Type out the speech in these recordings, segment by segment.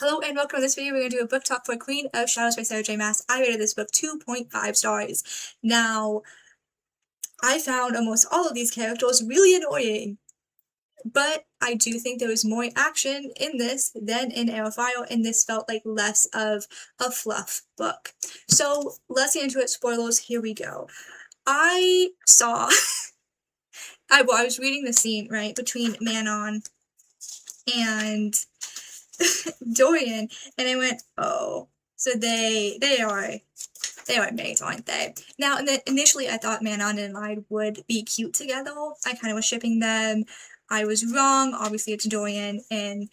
Hello and welcome to this video. We're going to do a book talk for Queen of Shadows by Sarah J Maas. I rated this book 2.5 stars. Now, I found almost all of these characters really annoying, but I do think there was more action in this than in Aerophile, and this felt like less of a fluff book. So, let's get into it. Spoilers, here we go. I saw, I was reading the scene, right, between Manon and Dorian, and I went, oh, so they are mates, aren't they? Now, initially I thought Manon and Lyde would be cute together. I kind of was shipping them. I was wrong. Obviously, it's Dorian and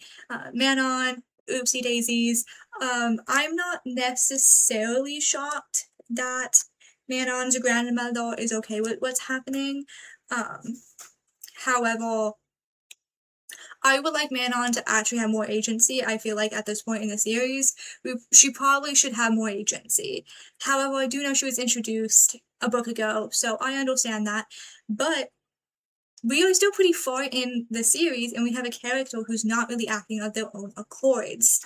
Manon. Oopsie daisies. I'm not necessarily shocked that Manon's grandmother is okay with what's happening. However, I would like Manon to actually have more agency. I feel like at this point in the series, she probably should have more agency. However, I do know she was introduced a book ago, so I understand that. But we are still pretty far in the series, and we have a character who's not really acting of their own accords.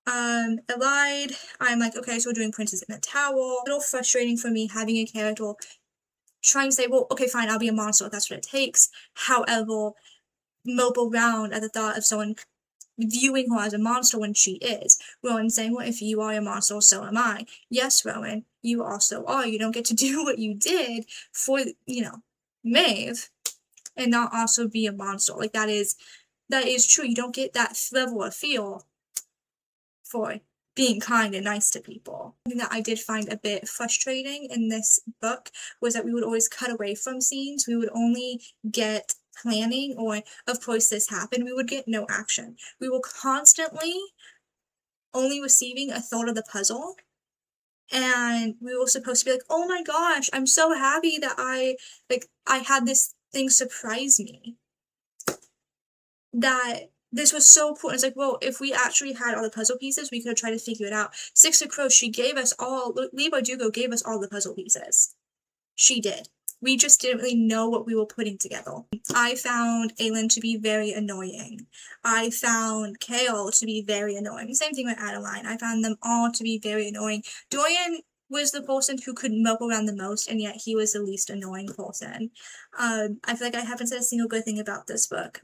Allied, I'm like, okay, so we're doing Princess in the Tower. A little frustrating for me having a character trying to say, well, okay, fine, I'll be a monster if that's what it takes. However, mope around at the thought of someone viewing her as a monster when she is. Rowan saying, well, if you are a monster, so am I. Yes, Rowan, you also are. You don't get to do what you did for, Maeve and not also be a monster. Like, that is true. You don't get that level of feel for being kind and nice to people. Something that I did find a bit frustrating in this book was that we would always cut away from scenes. We would only get planning, or of course this happened. We would get no action. We were constantly only receiving a thought of the puzzle, and we were supposed to be like, oh my gosh, I'm so happy that I had this thing surprise me, that this was so important. It's like, well, if we actually had all the puzzle pieces, we could have tried to figure it out. Six of Crows, she gave us all, Leigh Bardugo gave us all the puzzle pieces. She did. We just didn't really know what we were putting together. I found Aelin to be very annoying. I found Kale to be very annoying. Same thing with Adeline. I found them all to be very annoying. Dorian was the person who could mope around the most, and yet he was the least annoying person. I feel like I haven't said a single good thing about this book.